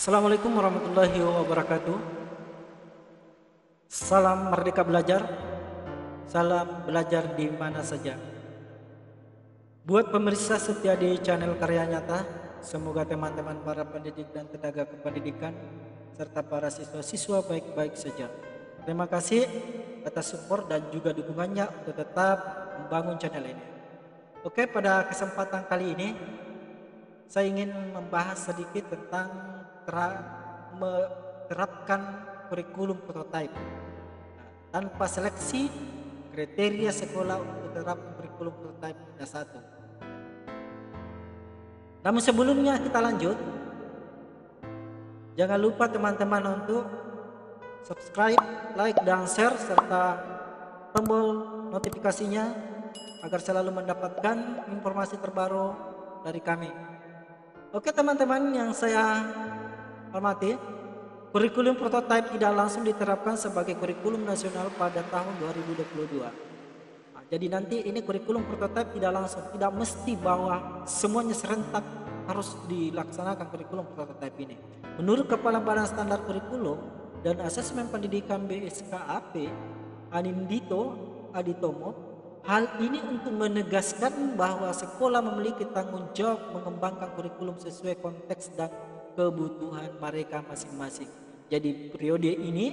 Assalamualaikum warahmatullahi wabarakatuh. Salam Merdeka Belajar. Salam belajar di mana saja. Buat pemirsa setia di channel Karya Nyata, semoga teman-teman para pendidik dan tenaga kependidikan serta para siswa-siswa baik-baik saja. Terima kasih atas support dan juga dukungannya untuk tetap membangun channel ini. Oke, pada kesempatan kali ini saya ingin membahas sedikit tentang menerapkan kurikulum prototipe. Tanpa seleksi, kriteria sekolah untuk menerapkan kurikulum prototipe ada satu. Namun sebelumnya kita lanjut, jangan lupa teman-teman untuk subscribe, like, dan share serta tombol notifikasinya agar selalu mendapatkan informasi terbaru dari kami. Oke teman-teman yang saya hormati, kurikulum prototipe tidak langsung diterapkan sebagai kurikulum nasional pada tahun 2022. Jadi nanti ini kurikulum prototipe tidak mesti bahwa semuanya serentak harus dilaksanakan kurikulum prototipe ini. Menurut Kepala Badan Standar Kurikulum dan Asesmen Pendidikan BSKAP, Anindito Aditomo, hal ini untuk menegaskan bahwa sekolah memiliki tanggung jawab mengembangkan kurikulum sesuai konteks dan kebutuhan mereka masing-masing. Jadi periode ini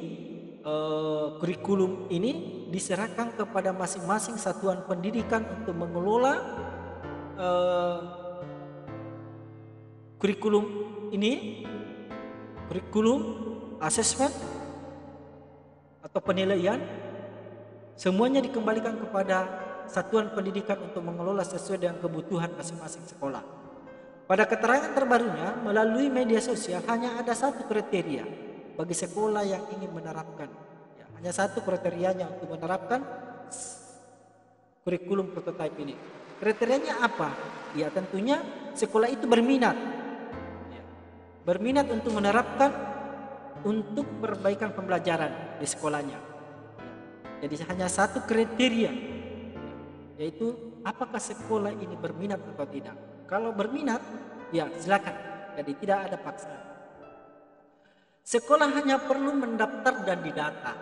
kurikulum ini diserahkan kepada masing-masing satuan pendidikan untuk mengelola kurikulum ini, kurikulum asesmen atau penilaian, semuanya dikembalikan kepada satuan pendidikan untuk mengelola sesuai dengan kebutuhan masing-masing sekolah. Pada keterangan terbarunya melalui media sosial hanya ada satu kriteria bagi sekolah yang ingin menerapkan. Ya, hanya satu kriterianya untuk menerapkan kurikulum prototipe ini. Kriterianya apa? Ya tentunya sekolah itu berminat. Ya, berminat untuk menerapkan untuk perbaikan pembelajaran di sekolahnya. Ya, jadi hanya satu kriteria, yaitu apakah sekolah ini berminat atau tidak. Kalau berminat, ya silakan. Jadi tidak ada paksaan. Sekolah hanya perlu mendaftar dan didata.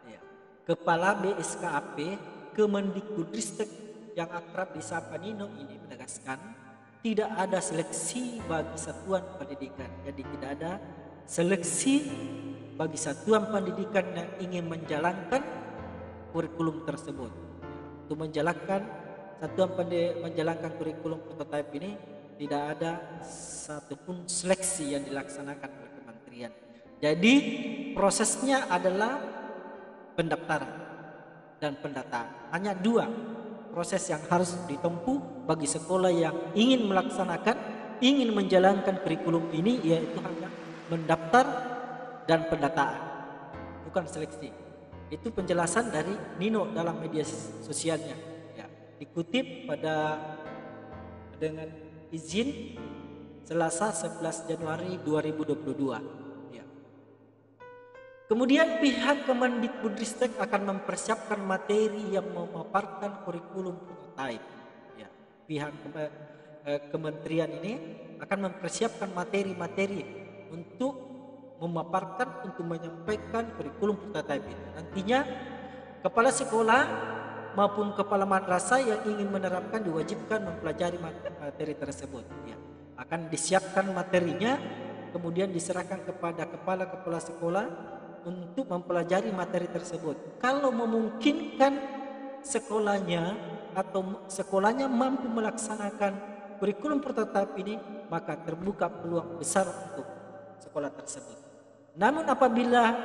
Ya. Kepala BSKAP Kemendikbudristek yang akrab disapa Nino ini menegaskan tidak ada seleksi bagi satuan pendidikan. Jadi tidak ada seleksi bagi satuan pendidikan yang ingin menjalankan kurikulum tersebut. Untuk menjalankan kurikulum prototipe ini tidak ada satupun seleksi yang dilaksanakan oleh kementerian. Jadi prosesnya adalah pendaftaran dan pendataan. Hanya dua proses yang harus ditempuh bagi sekolah yang ingin ingin menjalankan kurikulum ini, yaitu hanya mendaftar dan pendataan, bukan seleksi. Itu penjelasan dari Nino dalam media sosialnya. Ya, dikutip dengan izin Selasa 11 Januari 2022. Kemudian pihak Kemendikbudristek akan mempersiapkan materi yang memaparkan kurikulum prototipe. Ya, pihak kementerian ini akan mempersiapkan materi-materi untuk memaparkan, untuk menyampaikan kurikulum prototipe itu. Nantinya kepala sekolah maupun kepala madrasah yang ingin menerapkan diwajibkan mempelajari materi tersebut. Ya, akan disiapkan materinya, kemudian diserahkan kepada kepala-kepala sekolah untuk mempelajari materi tersebut. Kalau memungkinkan sekolahnya mampu melaksanakan kurikulum prototipe ini, maka terbuka peluang besar untuk sekolah tersebut. Namun apabila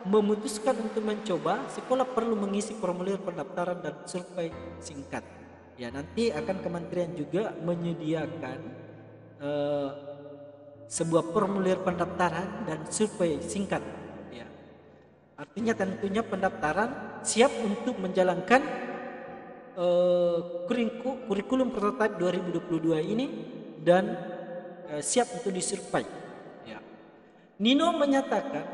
memutuskan untuk mencoba, sekolah perlu mengisi formulir pendaftaran dan survei singkat. Ya, nanti akan kementerian juga menyediakan sebuah formulir pendaftaran dan survei singkat. Artinya tentunya pendaftaran siap untuk menjalankan kurikulum prototipe 2022 ini dan siap untuk disurvei. Ya. Nino menyatakan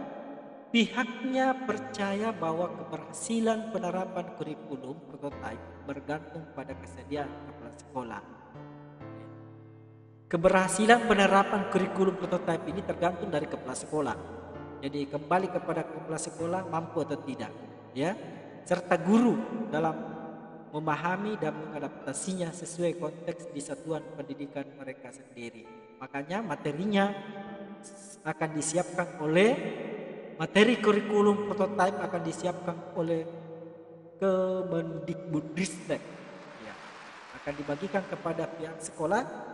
pihaknya percaya bahwa keberhasilan penerapan kurikulum prototipe bergantung pada kesediaan kepala sekolah. keberhasilan penerapan kurikulum prototipe ini tergantung dari kepala sekolah. Jadi kembali kepada kepala sekolah mampu atau tidak, ya, serta guru dalam memahami dan mengadaptasinya sesuai konteks di satuan pendidikan mereka sendiri. Makanya materinya akan disiapkan oleh materi kurikulum prototipe akan disiapkan oleh Kemendikbudristek, ya, akan dibagikan kepada pihak sekolah.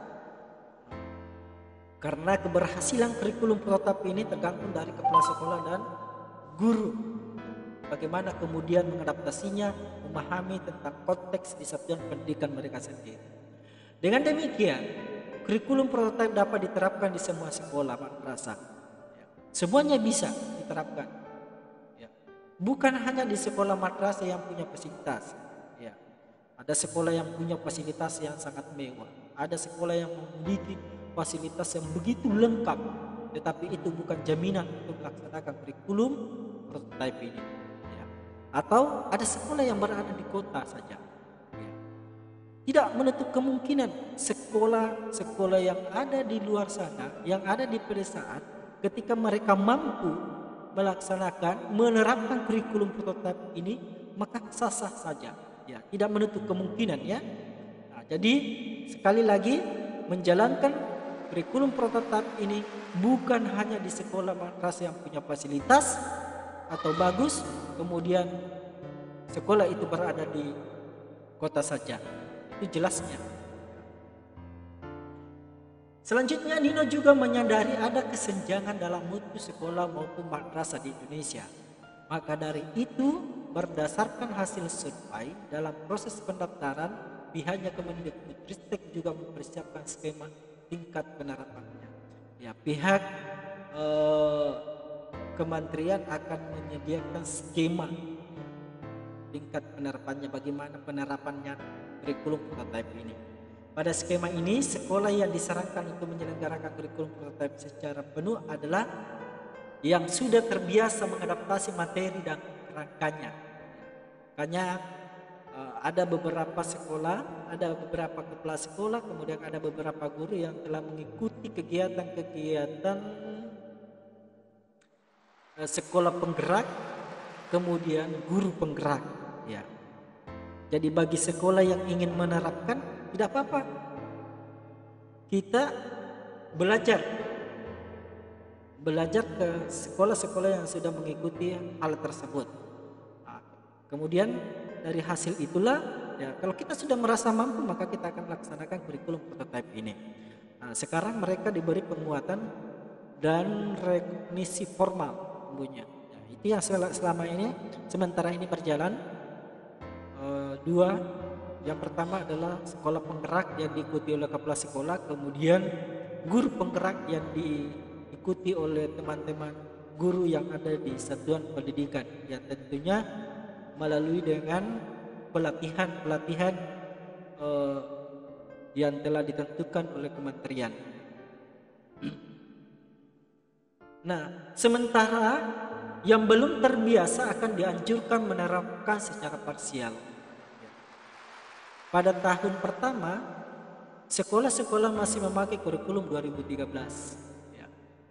Karena keberhasilan kurikulum prototipe ini tergantung dari kepala sekolah dan guru. Bagaimana kemudian mengadaptasinya, memahami tentang konteks di satuan pendidikan mereka sendiri. Dengan demikian, kurikulum prototipe dapat diterapkan di semua sekolah madrasah. Semuanya bisa diterapkan. Bukan hanya di sekolah madrasah yang punya fasilitas. Ada sekolah yang punya fasilitas yang sangat mewah. Ada sekolah yang memiliki fasilitas yang begitu lengkap, tetapi itu bukan jaminan untuk melaksanakan kurikulum prototipe ini. Atau ada sekolah yang berada di kota saja. Tidak menutup kemungkinan sekolah-sekolah yang ada di luar sana, yang ada di pedesaan, ketika mereka mampu menerapkan kurikulum prototipe ini, maka sah-sah saja. Tidak menutup kemungkinan, ya. Jadi sekali lagi, menjalankan kurikulum prototipe ini bukan hanya di sekolah madrasah yang punya fasilitas atau bagus, kemudian sekolah itu berada di kota saja. Itu jelasnya. Selanjutnya, Nino juga menyadari ada kesenjangan dalam mutu sekolah maupun madrasah di Indonesia. Maka dari itu, berdasarkan hasil survei dalam proses pendaftaran, pihaknya Kemendikbudristek juga mempersiapkan skema tingkat penerapannya. Pihak kementerian akan menyediakan skema tingkat penerapannya, bagaimana penerapannya kurikulum prototipe ini. Pada skema ini, sekolah yang disarankan untuk menyelenggarakan kurikulum prototipe secara penuh adalah yang sudah terbiasa mengadaptasi materi dan kerangkanya. Makanya ada beberapa sekolah, ada beberapa kepala sekolah, kemudian ada beberapa guru yang telah mengikuti kegiatan-kegiatan sekolah penggerak, kemudian guru penggerak. Jadi bagi sekolah yang ingin menerapkan, tidak apa-apa, kita belajar ke sekolah-sekolah yang sudah mengikuti hal tersebut. Kemudian dari hasil itulah, kalau kita sudah merasa mampu, maka kita akan melaksanakan kurikulum prototipe ini. Sekarang mereka diberi penguatan dan rekognisi formal tentunya. Itu yang selama ini sementara ini berjalan. Dua, yang pertama adalah sekolah penggerak yang diikuti oleh kepala sekolah, kemudian guru penggerak yang diikuti oleh teman-teman guru yang ada di satuan pendidikan, yang tentunya melalui dengan pelatihan yang telah ditentukan oleh kementerian. Nah, sementara yang belum terbiasa akan dianjurkan menerapkan secara parsial. Pada tahun pertama, sekolah-sekolah masih memakai kurikulum 2013.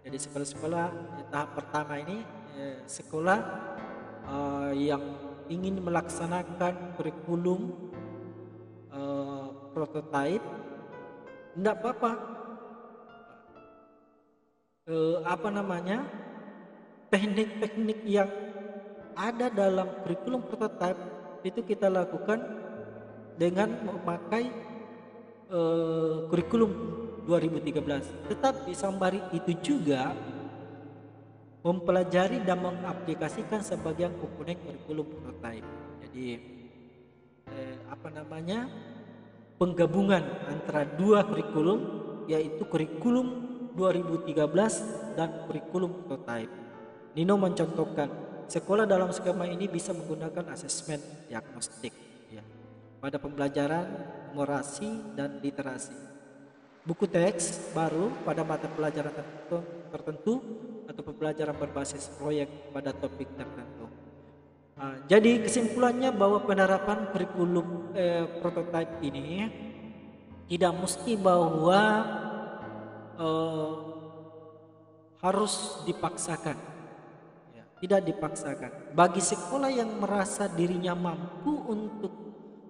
Jadi sekolah-sekolah di tahap pertama ini, sekolah yang ingin melaksanakan kurikulum prototipe, tidak apa-apa. Teknik-teknik yang ada dalam kurikulum prototipe itu kita lakukan dengan memakai kurikulum 2013. Tetapi sembari itu juga mempelajari dan mengaplikasikan sebagian komponen kurikulum prototipe. Jadi penggabungan antara dua kurikulum, yaitu kurikulum 2013 dan kurikulum prototipe. Nino mencontohkan, sekolah dalam skema ini bisa menggunakan asesmen diagnostik pada pembelajaran numerasi dan literasi, buku teks baru pada mata pelajaran tertentu, atau pembelajaran berbasis proyek pada topik tertentu. Jadi kesimpulannya bahwa penerapan kurikulum prototipe ini tidak mesti bahwa eh, harus dipaksakan, ya, tidak dipaksakan. Bagi sekolah yang merasa dirinya mampu untuk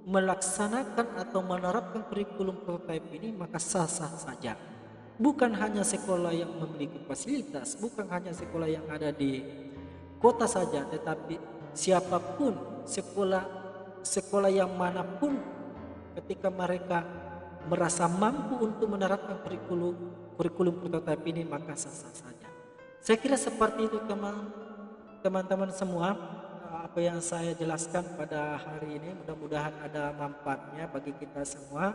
melaksanakan atau menerapkan kurikulum prototipe ini, maka sah-sah saja. Bukan hanya sekolah yang memiliki fasilitas, bukan hanya sekolah yang ada di kota saja, tetapi siapapun, sekolah yang manapun, ketika mereka merasa mampu untuk menerapkan kurikulum prototipe ini, maka sah-sah saja. Saya kira seperti itu teman-teman semua, apa yang saya jelaskan pada hari ini. Mudah-mudahan ada manfaatnya bagi kita semua.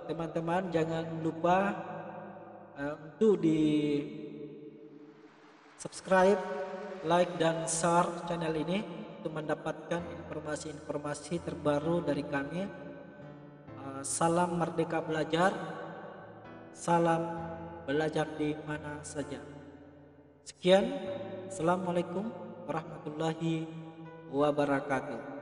Teman-teman jangan lupa untuk di subscribe, like dan share channel ini untuk mendapatkan informasi-informasi terbaru dari kami. Salam Merdeka Belajar, salam belajar di mana saja. Sekian, assalamualaikum warahmatullahi wabarakatuh.